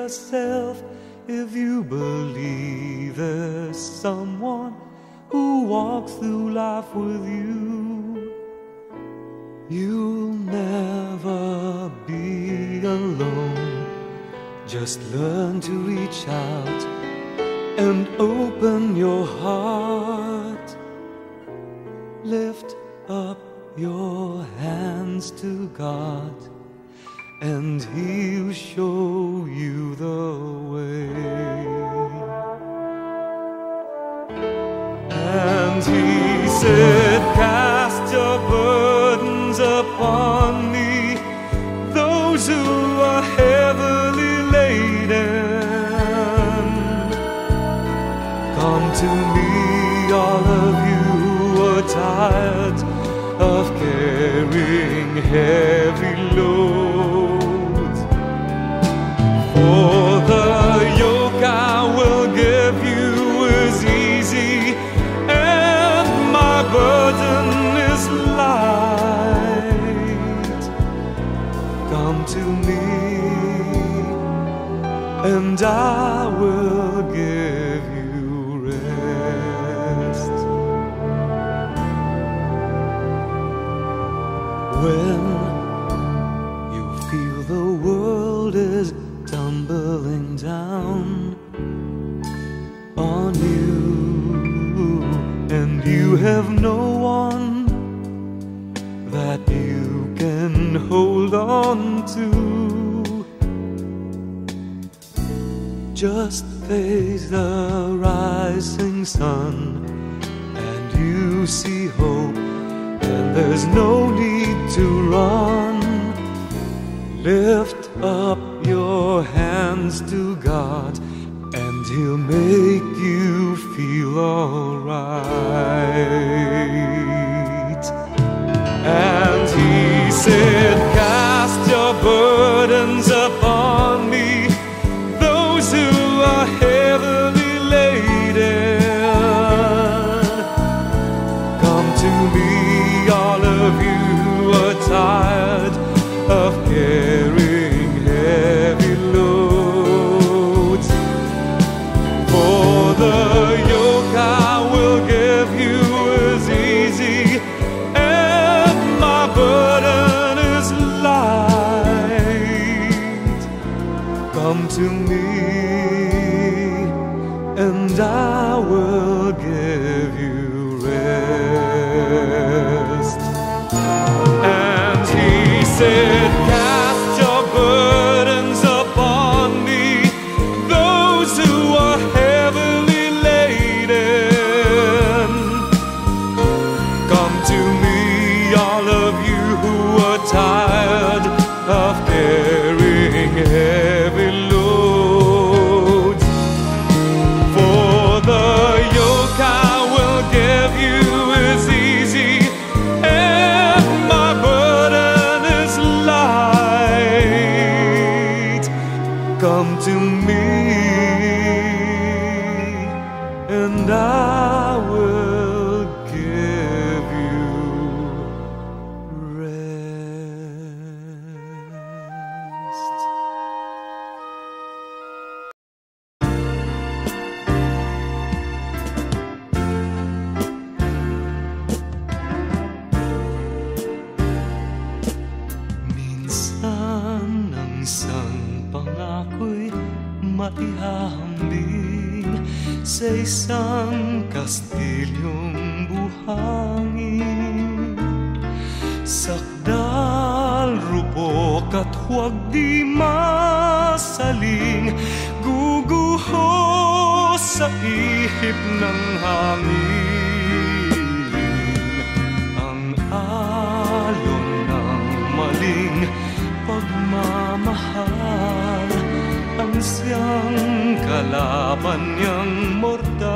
yourself if you believe there's someone who walks through life with you. You'll never be alone. Just learn to reach out and open your heart. Lift up your hands to God, and He'll show you the way. And He said, cast your burdens upon me, those who are heavily laden. Come to me, all of you who are tired of carrying heavy loads. For the yoke I will give you is easy, and my burden is light. Come to me, and I will give you rest. When you feel the world is tumbling down on you, and you have no one that you can hold on to, just face the rising sun and you see hope, and there's no need to run. Lift up your hands to God, and He'll make you feel alright. And He said, cast your burdens upon me, those who are heavily laden. Come to me, all of you who are tired of carrying heavy loads. For the yoke I will give you is easy, and my burden is light. Come to me, and I will give you rest. And He said, cast your burdens upon me, those who are heavily laden. Come to me, all of you who are tired of carrying heavy loads. For the yoke I will give you is easy, and my burden is light. Come to me, and I will give you rest. Minsan ang isang pangako'y maihahambing sa isang kastilyong buhangin. Sakdal, rupok at huwag di masaling, guguho sa ihip ng hangin. Ang alon ng maling pagmamahal, ang siyang kalaban niyang mortal.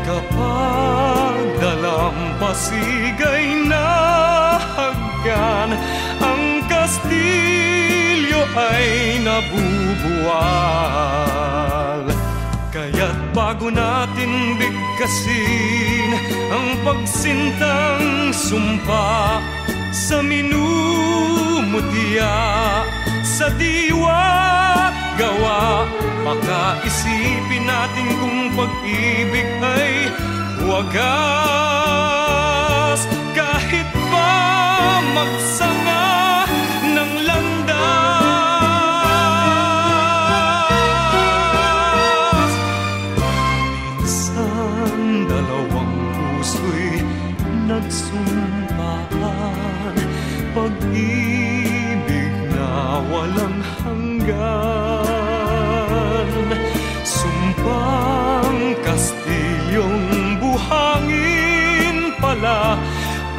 Kapag dalampasigay na haggan, ang kastilyo ay nabubuwal. Kaya't bago natin bigkasin ang pagsintang sumpa sa minumutya sa diwa't gawa. Baka isipin natin kung pag-ibig ay wagas, kahit pa magsanga ng landas. Minsan dalawang puso'y nagsumpaan, pag-ibig na walang hanggan. Sumpang Kastilyong buhangin pala,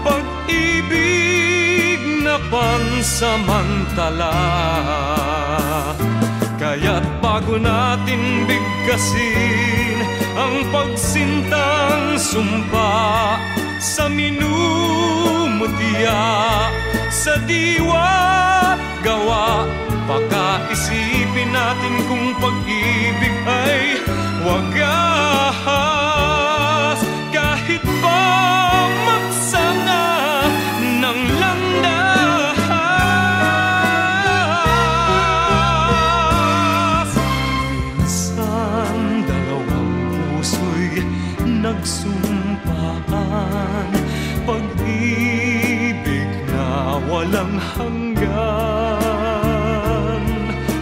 pag-ibig na pansamantala. Kaya't bago natin bigkasin ang pagsintang sumpa sa minumutya, sa diwa't gawa, baka isipin natin kung pag-ibig ay wagas, kahit pa magsanga ng landas. Minsan dalawang puso'y nagsumpaan, pag-ibig na walang hanggan.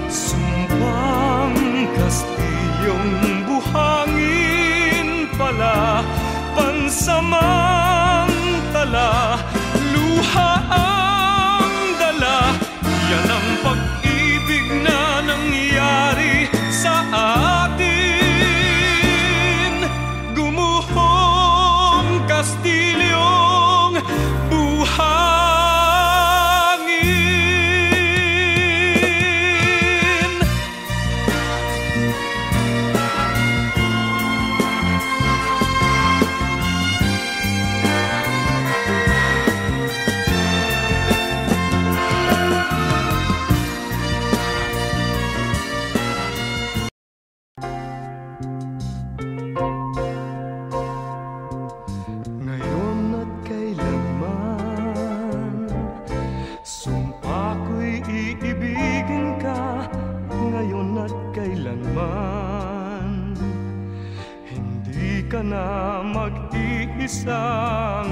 Sumpang Kastilyong buhangin pala, pansamantala, luha ang dala. Yan ang pag-ibig na nangyari sa atin. Gumuhong Kastilyong buhangin. Ka na mag-iisa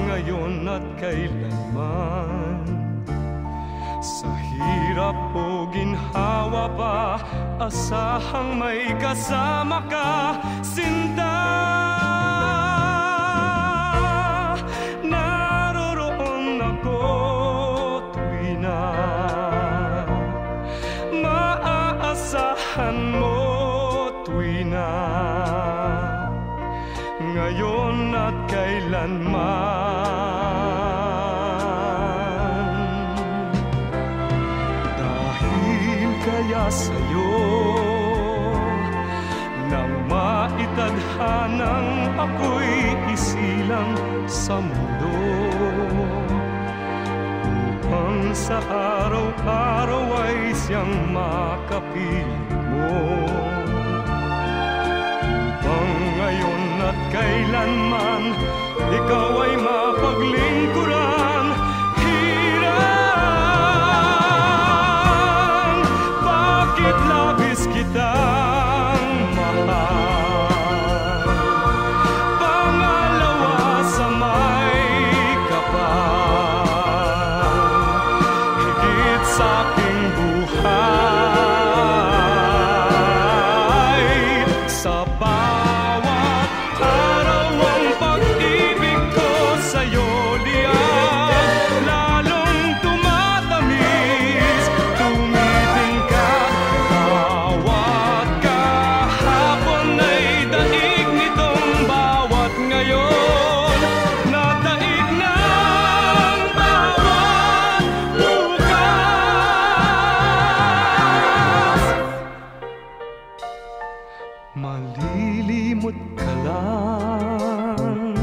ngayon at kailanman. Sa hirap o ginhawa pa, asahang may kasama ka, sinta. Naroroon ako tuwi na maaasahan mo, tuwi na ngayon at kailanman. Dahil kaya sa'yo nang maitadhanang ako'y isilang sa mundo, upang sa araw-araw ay siyang makapiling mo. Ngayon at kailanman, ikaw ay mapaglingkuran. Hirang, bakit labis kitang mahal? Pangalawa sa may kapal, higit sa aking buhay. Sa malilimot ka lang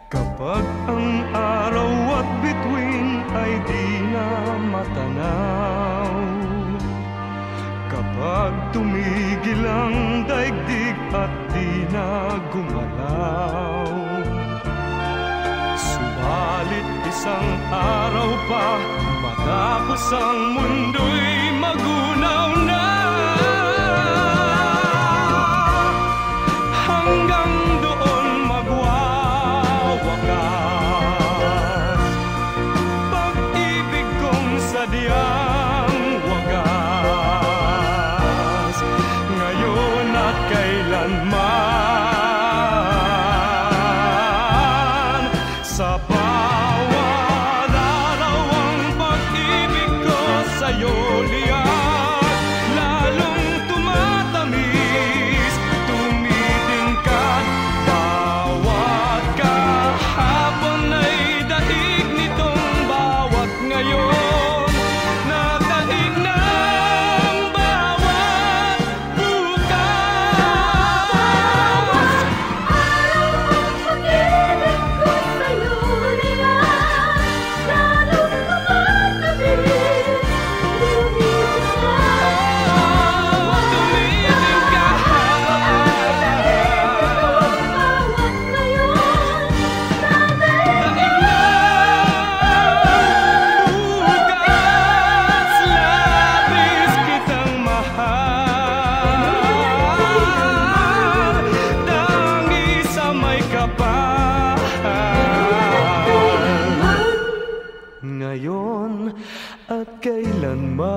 kapag ang araw at bituin ay di na matanaw, kapag tumigil ang daigdig at di na gumalaw. Subalit isang araw pa matapos ang mundo'y magunaw na. Hanggang doon magwawakas pag-ibig kong sadyang wagas, ngayon at kailanman. Sa bawat araw ang pag-ibig ko sa'yo liyak, lalong tumatamis, tumitingkat. Bawat kahapon ay daig nitong bawat ngayon, nadaig ng bawat bukas. Ngayon at kailanman.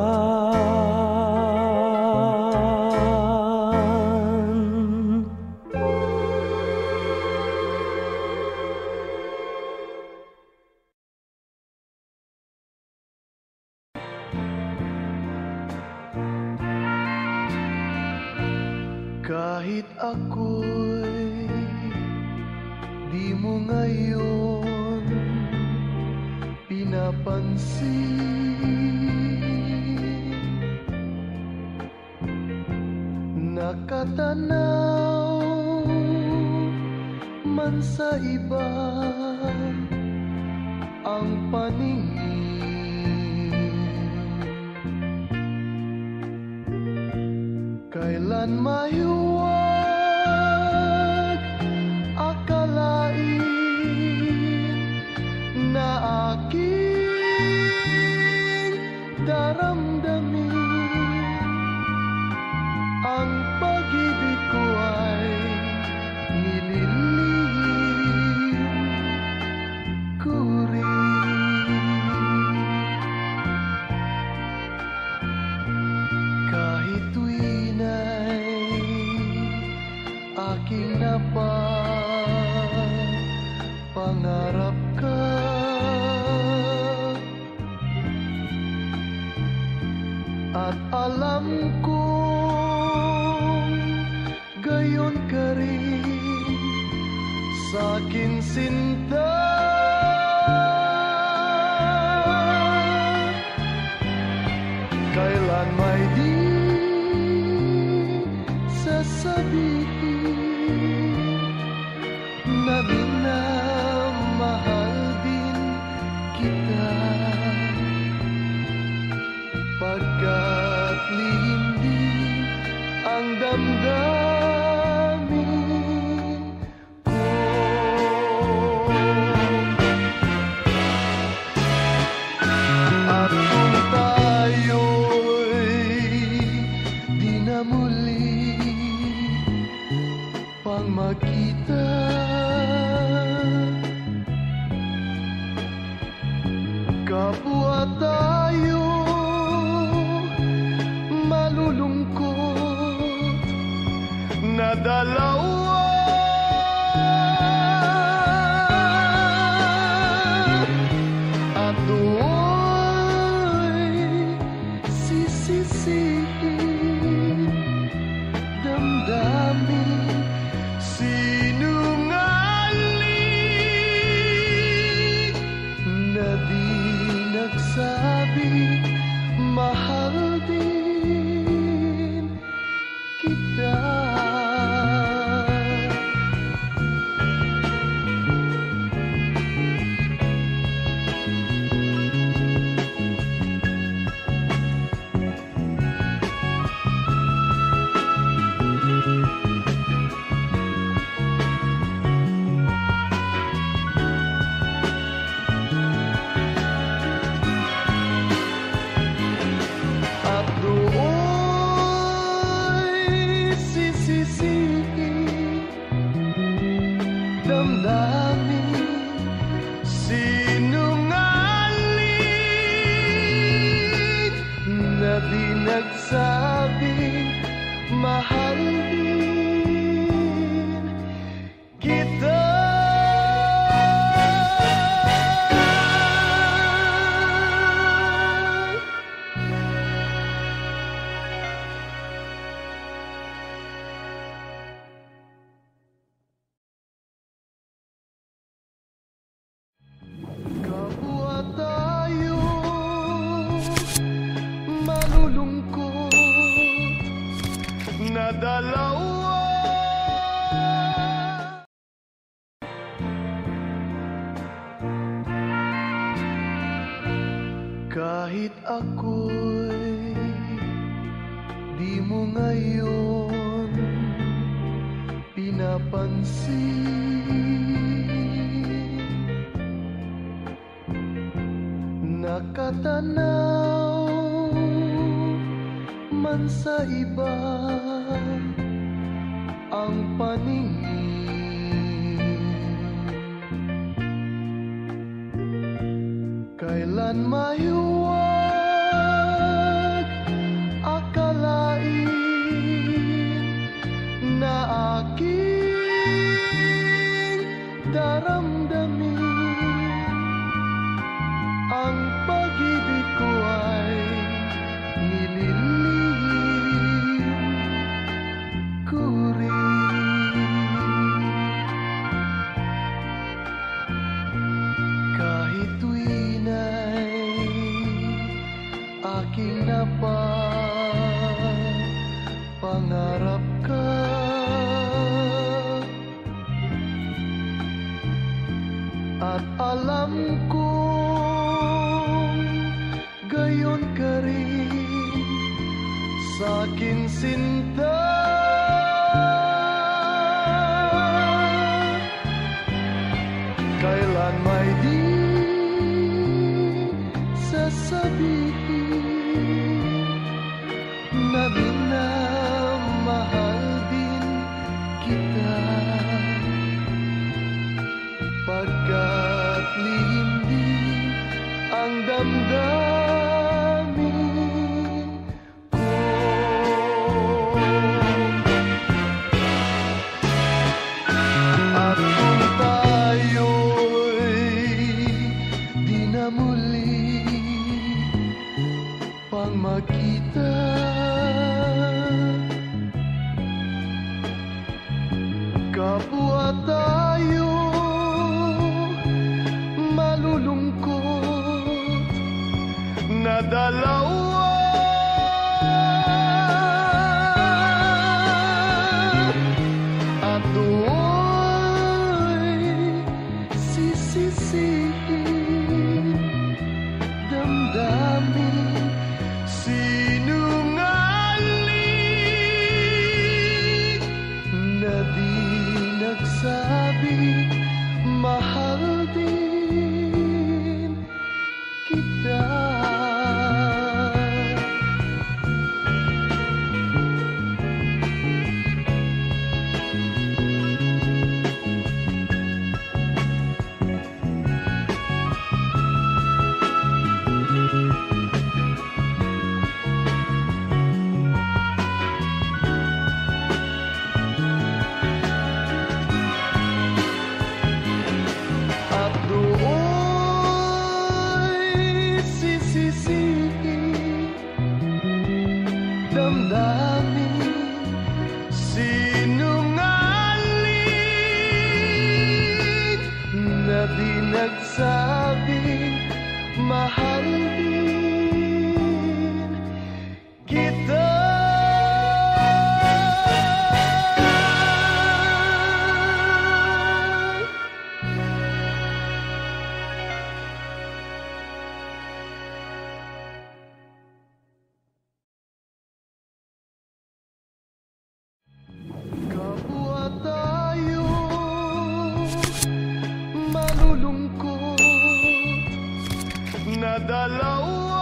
Kahit ako'y di mo ngayon pinapansin, nakatanaw man sa iba ang paningin. Kailan mahiwag akalain na aking daramdamin, ang pag-ibig ko ay nililihim ko rin. Kahit tuwin ay aking napapangarap ka, at alam kong gayon ka rin sa'kin sinta. Kailan may di sasabihin na minamahal din kita, pagkat lihim din ang damdamin ko. At kung tayo'y di na muli pang magkita, kapwa tayo malulungkot na dalawa. At do'y sisisihin, damdamin, sinungaling na di nagsabi mahal din kita. Kahit ako'y di mo ngayon pinapansin, nakatanaw man sa iba ang paningin. Kailan mahiwag akalain na aking daramdamin ang pag-ibig ko ay nililihim ko rin. Kahit tuwin ay aking napapangarap ka, at alam kong gayon ka rin sa'kin sinta. Kailan may di sasabihin na minamahal din kita, pagkat lihim din ang damdamin ko. At kung tayo'y di na muli pang magkita, kapwa tayo malulungkot na dalawa. At do'y sisisihin damdamin sinungaling na di nagsabing mahal din kita. At do'y sisisihin damdamin sinungaling na di nagsabing mahal din kita. Kapwa tayo malulungkot na dalawa.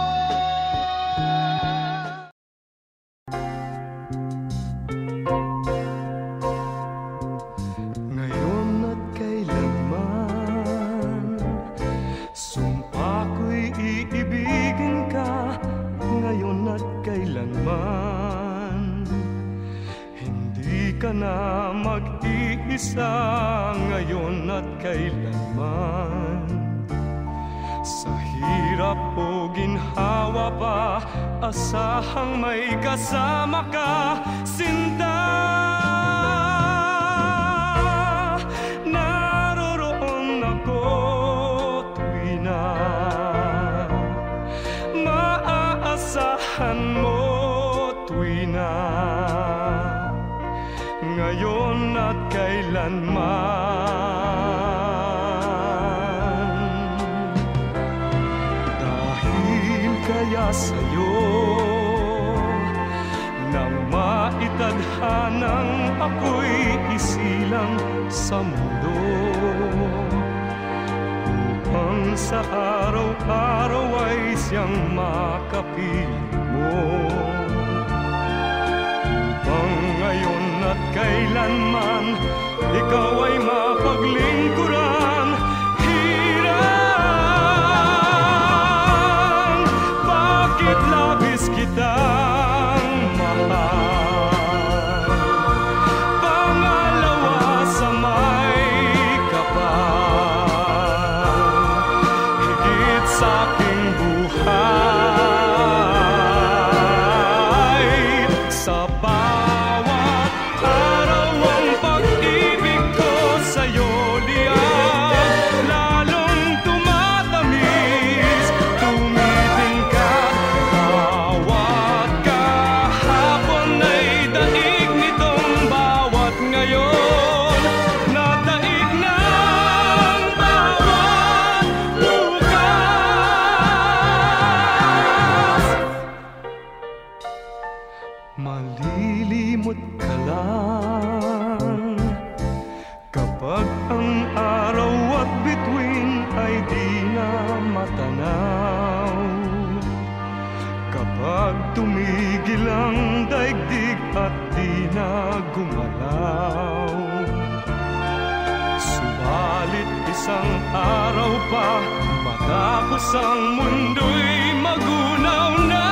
Ngayon at kailanman, sumpa ko'y iibigin ka. Ngayon at kailanman, hindi ka na mag-iisa. Ngayon at kailanman, sa hirap o ginhawa pa, asahang may kasama ka, sinta. Naroroon ako tuwi na maaasahan mo, tuwi na ngayon at kailanman. Dahil kaya sa'yo nang maitadhanang ako'y isilang sa mundo, upang sa araw-araw ay siyang makapiling mo, upang ngayon at kailanman ikaw ay mapaglingkuran. Hirang, bakit labis kitang mahal? Pangalawa sa may kapal, higit sa aking buhay. Sa bawat araw ang pag-ibig ko sa'yo liyan, lalong tumatamis, tumitingkat. Bawat kahapon ay daig nitong bawat ngayon, na daig ng bawat bukas. Malilimot ka lang kapag ang araw at bituin ay di na matanaw, kapag tumigil ang daigdig at di na gumalaw. Subalit isang araw pa matapos ang mundo'y magunaw na,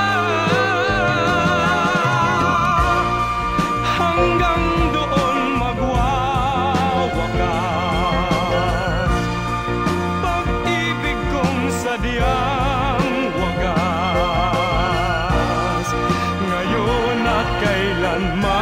hanggang doon magwawakas pag-ibig kong sadyang wagas, ngayon at kailanman.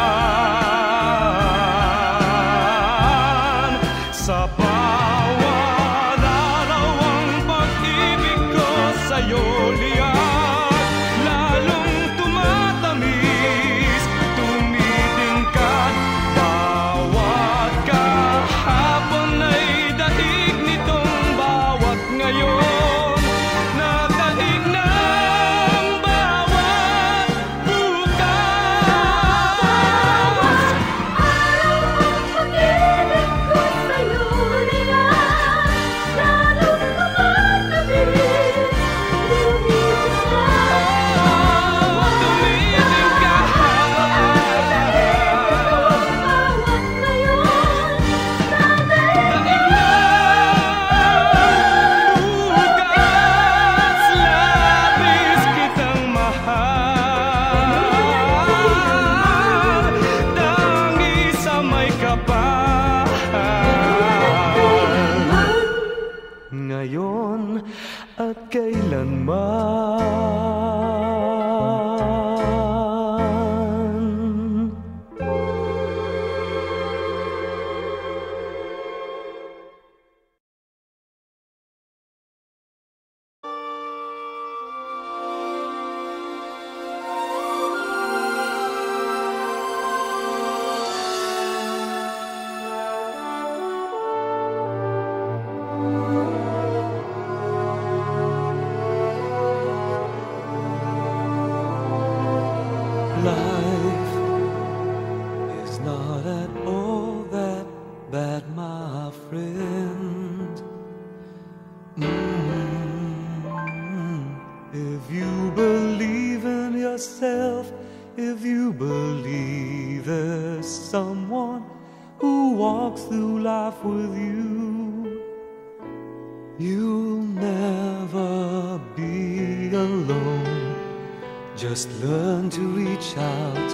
Sa bawat araw ang pag-ibig ko sa'yo liyan, lalong tumatamis, tumitingkat. Bawat kahapon ay daig nitong bawat ngayon, na daig ng bawat bukas. Pag-ibig ko sa'yo liyan, lalong tumatamis, Tumitingkat. bawat ngayon, na daig Daig ng bukas, labis kitang mahal, tangi sa may kapal, ngayon at kailanman. Life is not at all that bad, my friend. If you believe in yourself, if you believe there's someone who walks through life with you, you'll never be alone. Just learn to reach out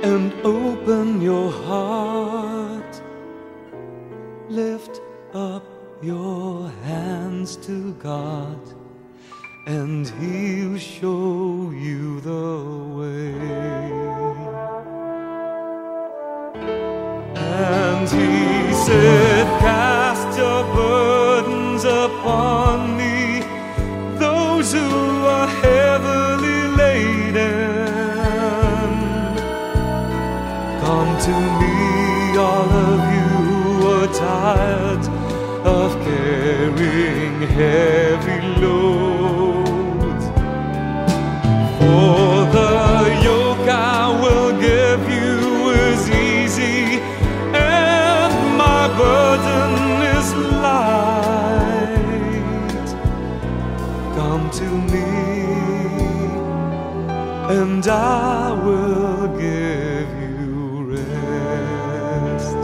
and open your heart. Lift up your hands to God, and He'll show you the way. And He said, cast your burdens upon me, those who are heavily laden. Come to me, all of you who are tired of carrying heavy loads, and I will give you rest.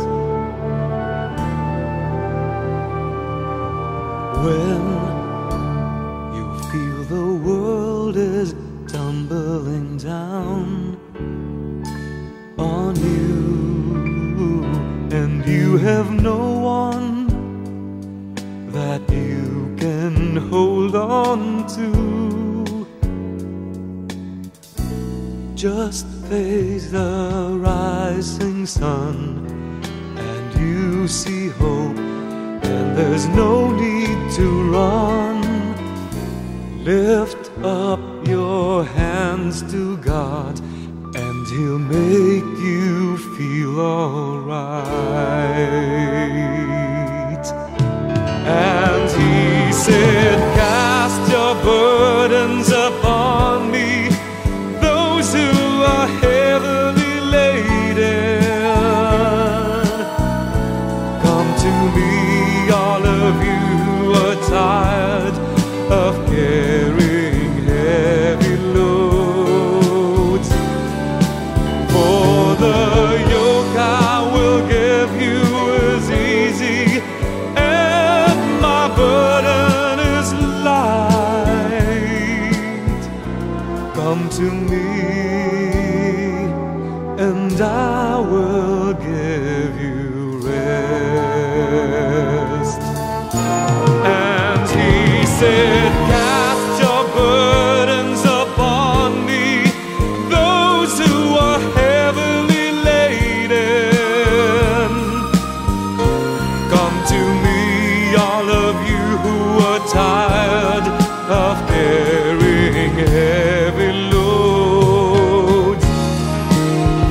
When you feel the world is tumbling down on you, and you have no one that you can hold on to, just face the rising sun and you see hope, and there's no need to run. Lift up your hands to God and He'll make you feel alright. And He said, cast your burdens upon me, those who are heavily laden. Come to me, all of you who are tired of carrying heavy loads. For the yoke I will give you is easy, and my burden is light. Come to me, and I will give you rest. And He said, cast your burdens upon me, those who are heavily laden. Come to me, all of you who are tired of carrying heavy loads.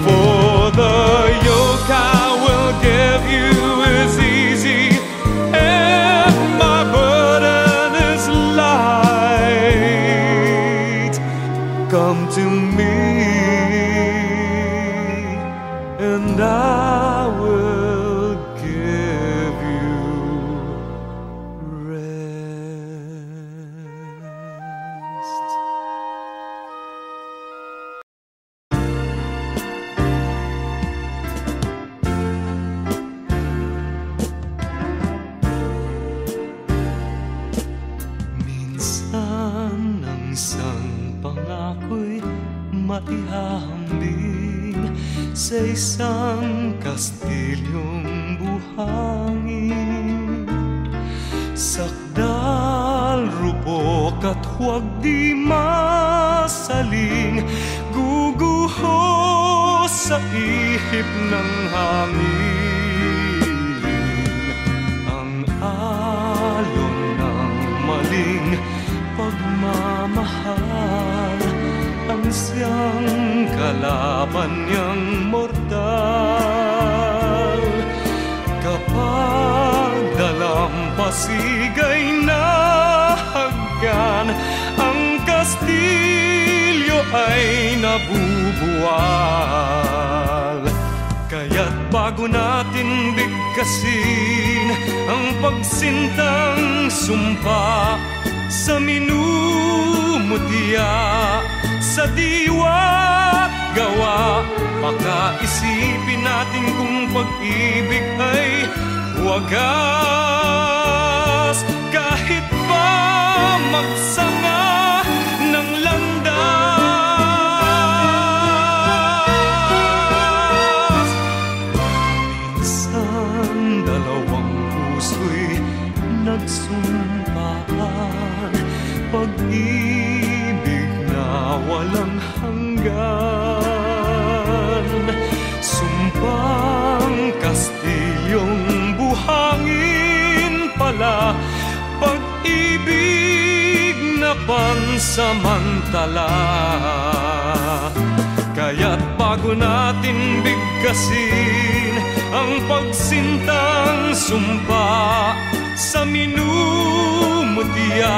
For the yoke I will give you is easy, and my burden is light. Come to me, and I will give you rest. Minsan ang isang pangako'y maihahambing sa isang kastilyong buhangin. Sakdal, rupok at huwag di masaling, guguho sa ihip ng hangin. Ang alon ng maling pagmamahal, ang siyang kalaban niyang mortal. Kapag dalampasigay na haggan, ang kastilyo ay nabubuwal. Kaya't bago natin bigkasin ang pagsintang sumpa sa minumutya, sa diwa't gawa, baka isipin natin kung pag-ibig ay wagas. Kahit pa magsanga ng landas, minsan dalawang puso'y nagsumpaan, pag-ibig na walang hanggan. Sumpang kastilyong buhangin pala, pag-ibig na pansamantala. Kaya't bago natin bigkasin ang pagsintang sumpa sa minumutya,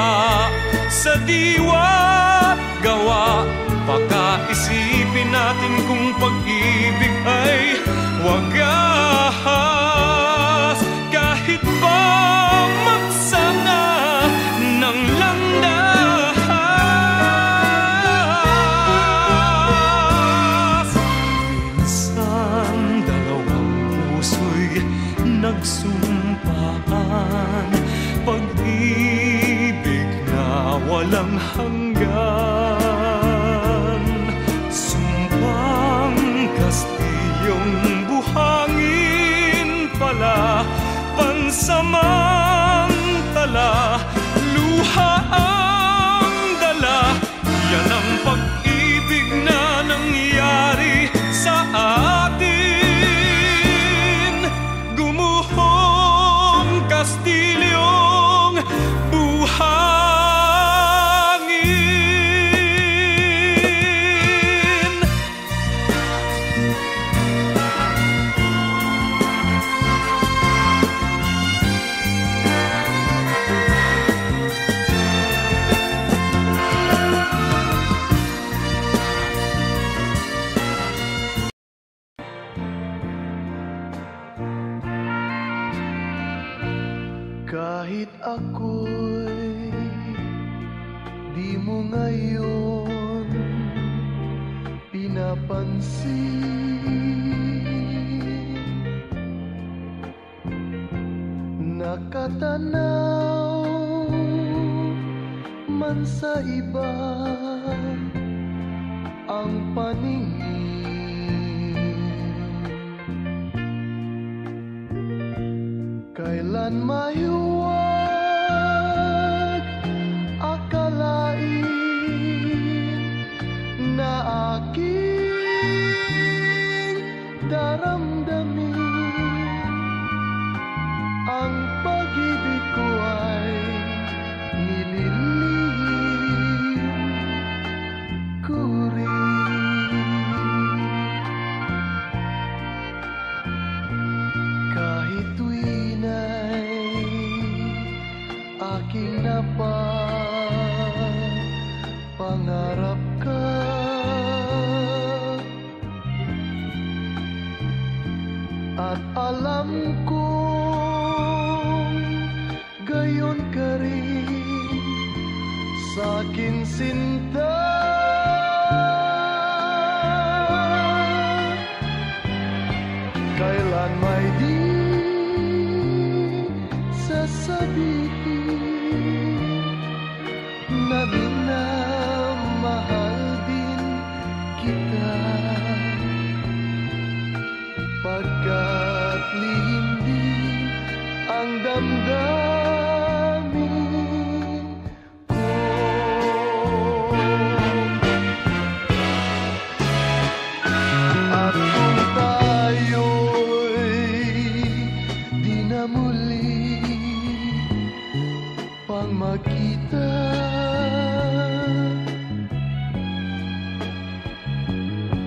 sa diwa't gawa, baka isipin natin kung pag-ibig ay wagas. Kahit pa magsanga ng landas, ako'y di mo ngayon pinapansin. Nakatanaw man sa iba ang paningin, kailan mahiwag akalain na aking daramdamin. Ang pag-ibig ko ay nililihim ko rin. Kahit tuwin ay aking napapangarap ka, at alam kong gayon ka rin sa'kin sinta. Kailan may di sasabihin na minamahal din kita, pagkat lihim din ang damdamin ko. At kung tayo'y di na muli pang magkita,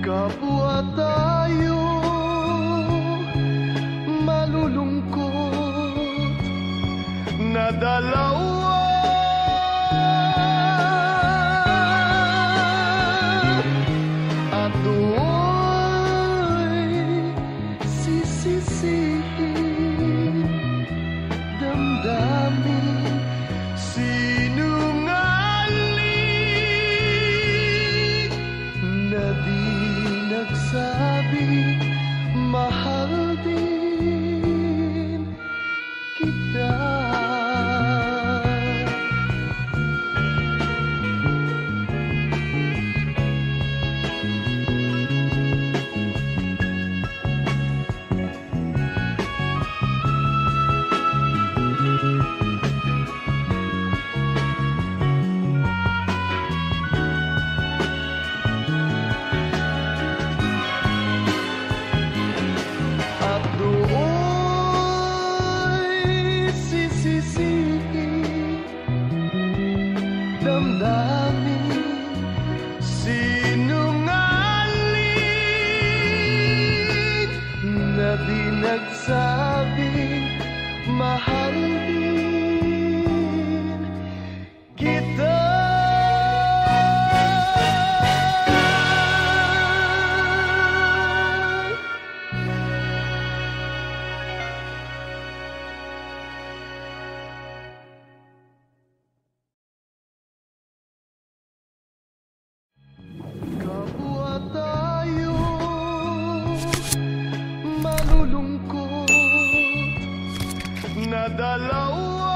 kapwa tayo malulungkot na dalawa. At do'y sisisihin damdamin sinungaling na di nagsabi mahal din kita. At do'y sisisihin damdamin sinungaling na di nagsabing mahal din kita. Kapwa tayo malulungkot na dalawa.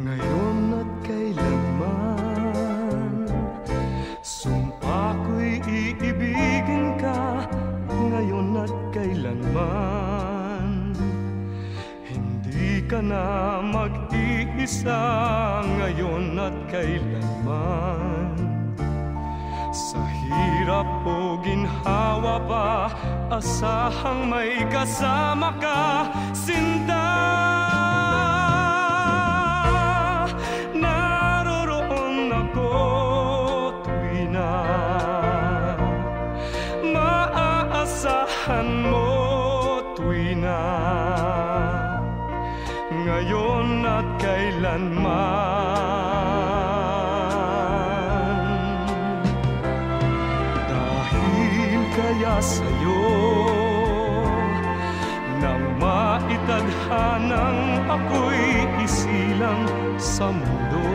Ngayon at kailanman, sumpa ko'y iibigin ka. Ngayon at kailanman, hindi ka na mag-iisa. Ngayon at kailanman, sa hirap o ginhawa pa, asahang may kasama ka, sinta. Naroroon ako tuwi na maaasahan mo, tuwi na ngayon at kailanman. Dahil kay pamilya sa'yo. Nang maitadhanang ako'y isilang sa mundo,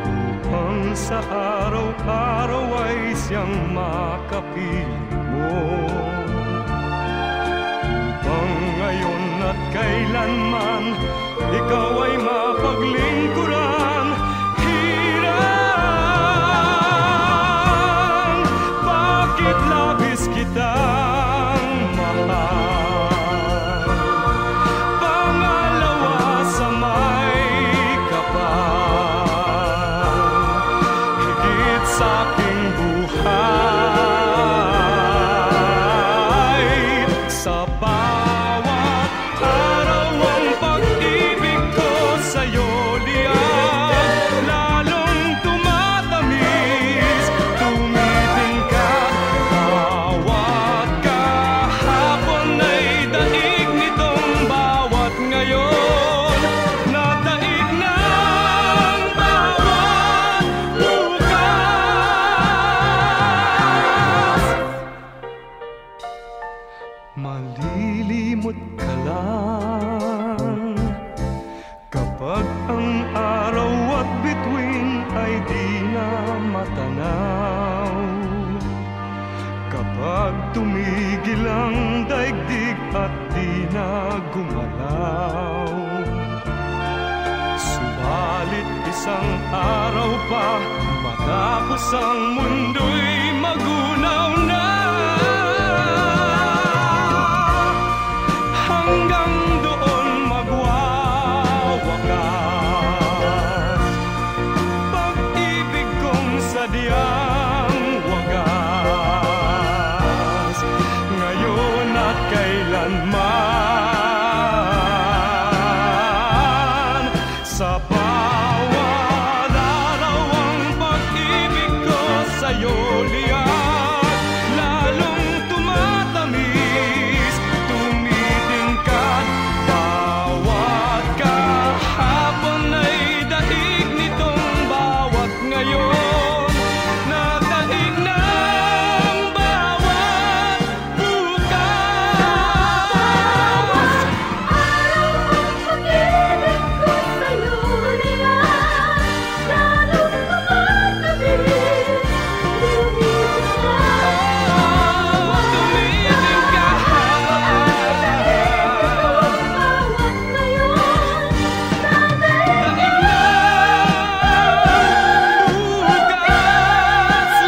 upang sa araw-araw ay siyang makapiling mo. Upang ngayon at kailanman ikaw ay mapaglingkuran. Hirang, bakit labis kitang mahal? Pangalawa sa may kapal, higit sa aking buhay. Sa bawat araw ang pag-ibig ko sa'yo liyan, lalong tumatamis, tumitingkad. Bawat kahapon ay daig nitong bawat ngayon, na daig ng bawat bukas. Malilimot ka lang kapag ang araw at bituin ay di na matanaw. Kapag tumigil ang daigdig at di na gumalaw. Subalit isang araw pa matapos ang mundo'y magunaw na. Hanggang doon magwawakas pag-ibig kong sadyang wagas, ngayon at kailanman. Sa bawat araw ang pag-ibig ko sa'yo liyan, lalong tumatamis, tumitingkad. Bawat kahapon ay daig nitong bawat ngayon, na daig ng bawat bukas. Araw ang pag-ibig ko sa'yo liyan, lalong tumatamis,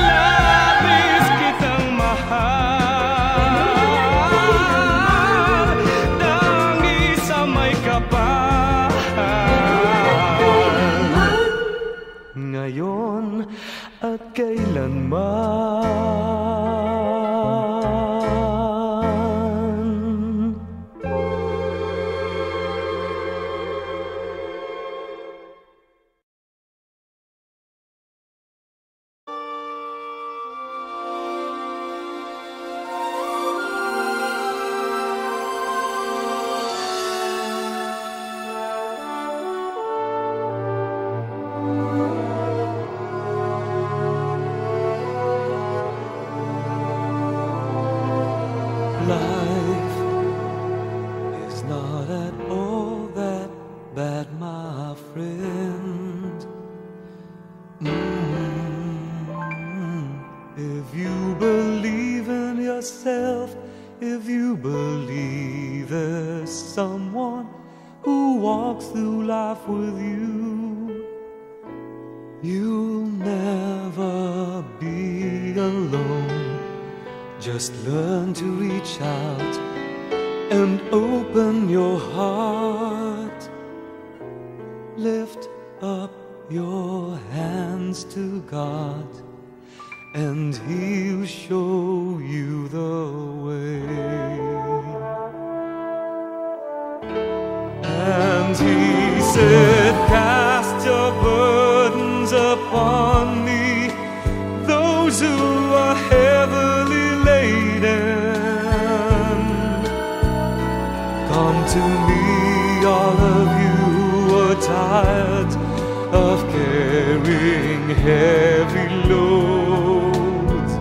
Labis kitang mahal, dangi sa may kapal, ngayon at kailanman. Life is not at all that bad, my friend. If you believe in yourself, if you believe there's someone who walks through life with you, you'll never be alone. Just learn to reach out and open your heart. Lift up your hands to God, and He'll show you the way. And He said, cast your burdens upon me, those who are heavily laden. Come to me, all of you who are tired of carrying heavy loads.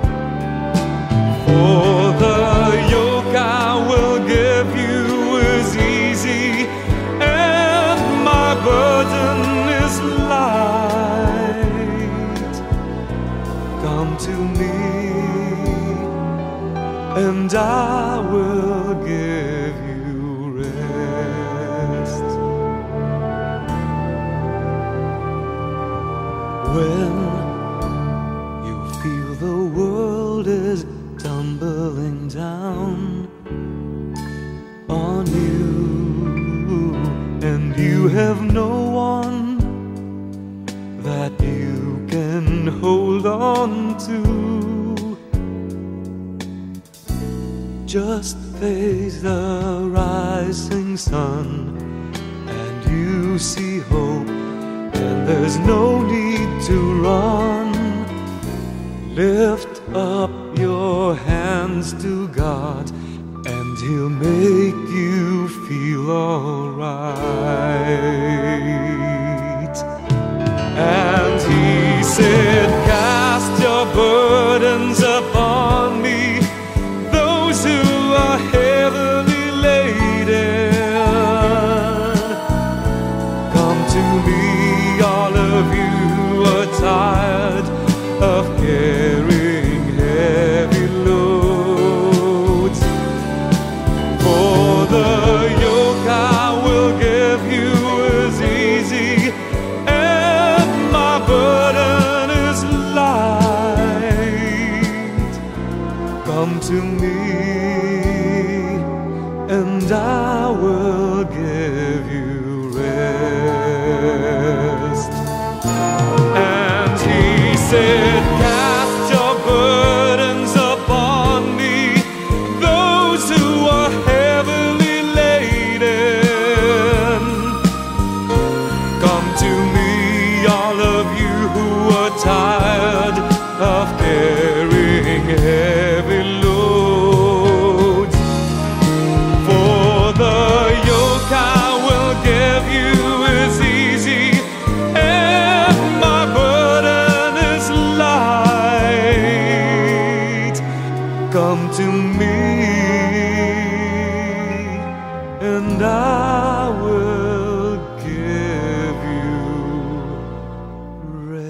For the yoke I will give you is easy, and my burden is light. Come to me, and I will give you rest. When you feel the world is tumbling down on you, and you have no one that you can hold on to, just face the rising sun, and you see hope, and there's no need to run. Lift up your hands to God, and He'll make you feel alright. And He said, cast your burdens upon me, those who are heavily laden. Come to me, all of you are tired of carrying heavy loads. For the yoke I will give you is easy, and my burden is light. Come to me, and I will give you rest. And He said, cast your burdens upon me, those who are heavily laden. Come to me, all of you who are tired of carrying heavy loads. For the yoke I will give you is easy, and my burden is light. Come to me, and I will give you rest.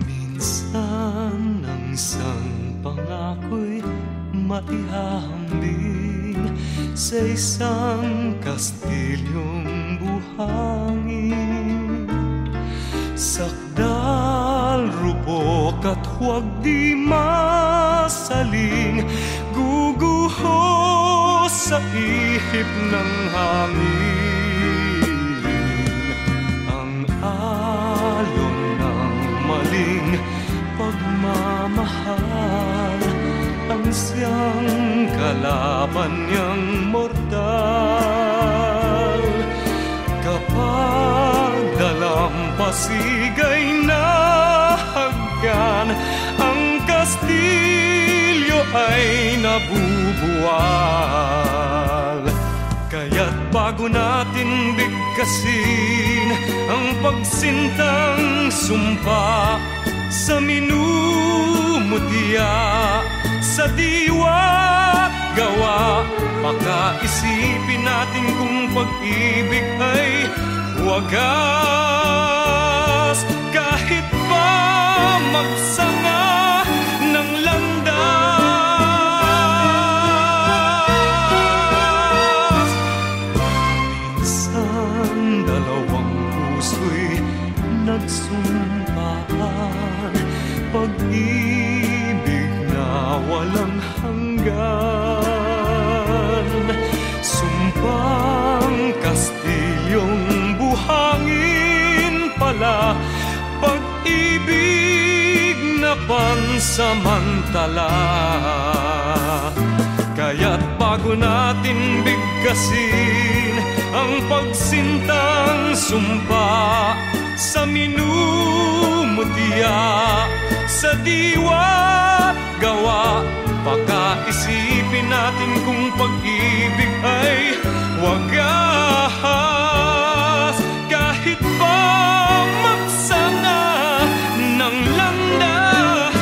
Minsan ang isang pangako'y maihahambing sa isang kastilyong buhangin. Sakdal, rupok at huwag di masaling, guguho sa ihip ng hangin. Ang alon ng maling pagmamahal, ang siyang kalaban niyang mortal. Kapag dalampasigay na haggan, ang kastilyo ay nabubuwal. Kaya't bago natin bigkasin ang pagsintang sumpa sa minumutya, sa diwa't gawa, makaisipin natin kung pag-ibig ay wagas. Kahit pa magsanga ng landas, minsan dalawang puso'y nagsumpaan, pag-ibig na walang hanggan. Sumpang kastilyong buhangin pala, pag-ibig na pansamantala. Kaya't bago natin bigkasin ang pagsintang sumpa sa minumutya, sa diwa't gawa, Baka isipin natin kung pag-ibig ay wagas, kahit pa magsana ng landas.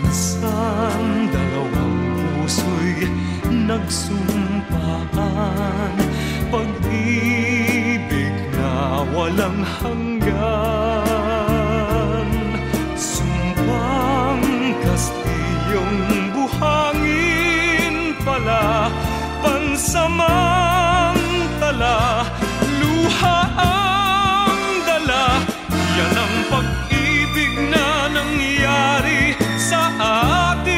Minsan dalawang puso'y nagsumpaan, pag-ibig na walang hanggan. Sumpang Kastilyong buhangin pala, pansamantala, luha ang dala. Yan ang pag-ibig na nangyari sa atin.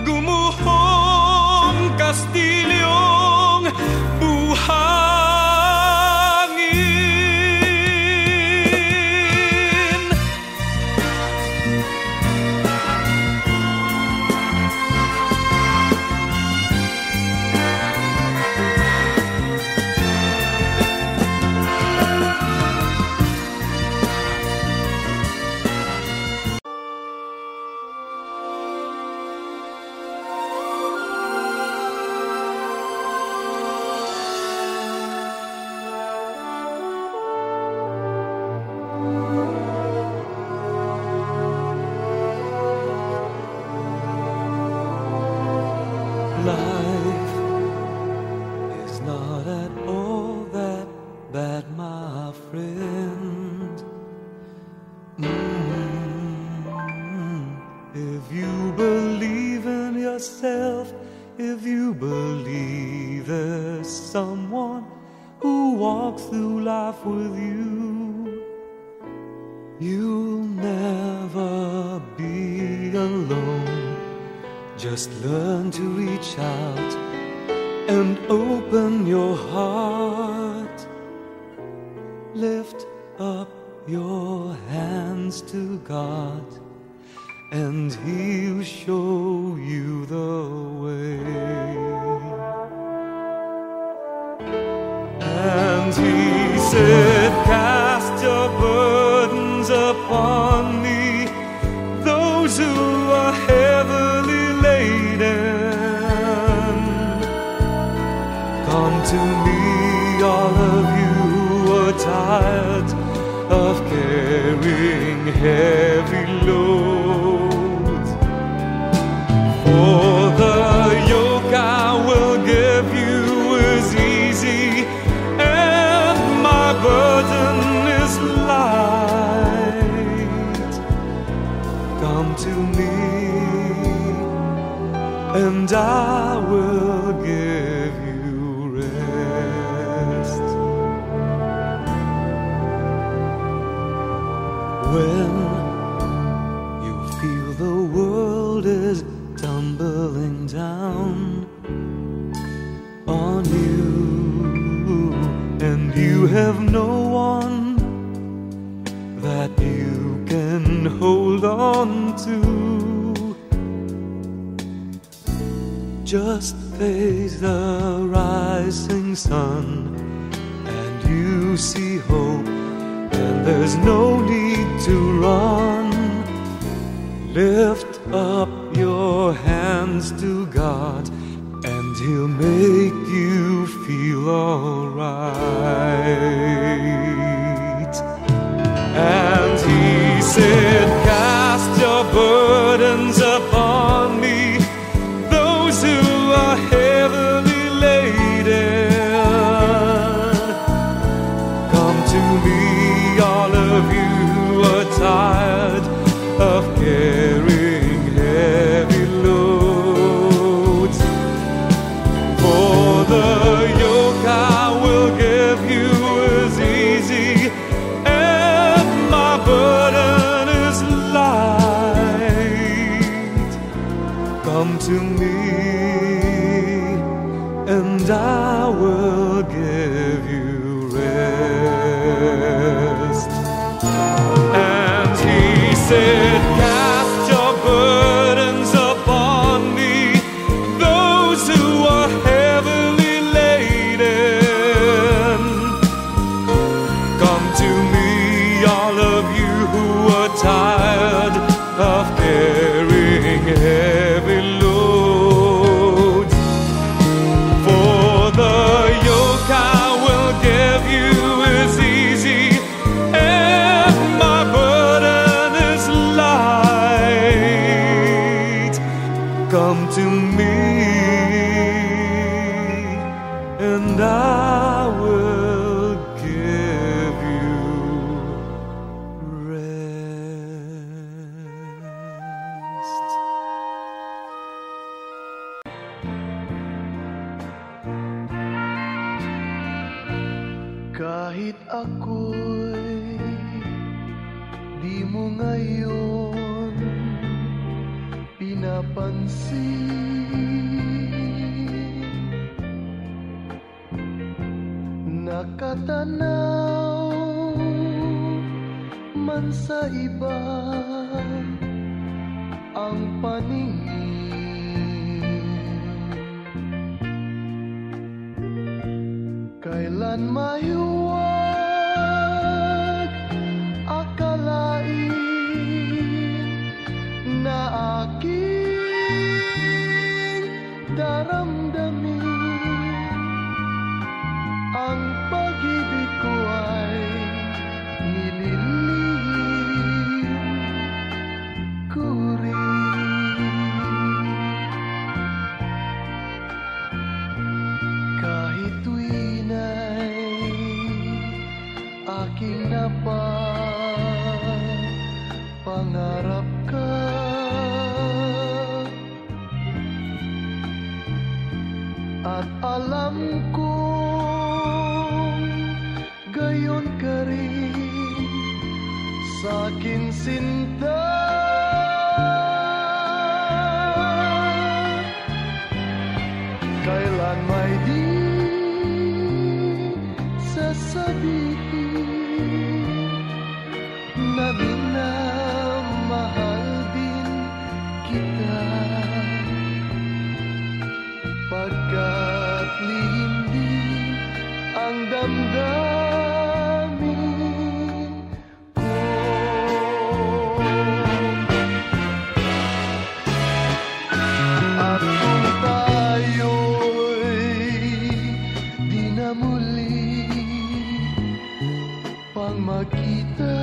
Gumuhong Kastilyong buhangin. Life is not at all that bad, my friend. If you believe in yourself, if you believe there's someone who walks through life with you, you'll never be alone. Just learn to reach out and open your heart. Lift up your hands to God, and He'll show you the way. And He said, cast your burdens upon me, those who are heavily laden. Come to me, all of you who are tired of carrying heavy loads. For the yoke I will give you is easy, and my burden is light. Come to me, and I will give you rest. When you feel the world is tumbling down on you, and you have no one that you can hold on to, just face the rising sun, and you see hope, and there's no need to run. Lift up your hands to God, and He'll make you feel alright. And He said, cast your burdens upon me, those who are heavily laden. Come to me, all of you who are tired of carrying heavy loads. For the yoke I will give you is easy, and my burden is light. Come to me, and I will give you rest. And He said, cast your burdens upon me, those who are heavily laden. Come to me, all come to me, and I will give you rest. Kahit ako'y di mo ngayon pinapansin, nakatanaw man sa iba ang paningin, kailan mahiwag akalain na aking daramdamin ang pag-ibig ko ay nililihim ko rin. Kahit tuwin ay aking napapangarap ka, at alam kong gayon ka rin sa'kin sinta. Kailan may di sasabihin na minamahal din kita, pagkat lihim din ang damdamin ko. At kung tayo'y di na muli pang magkita,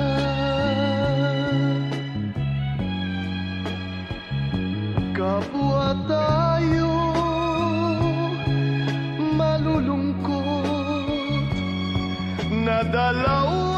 kapwa tayo malulungkot na dalawa.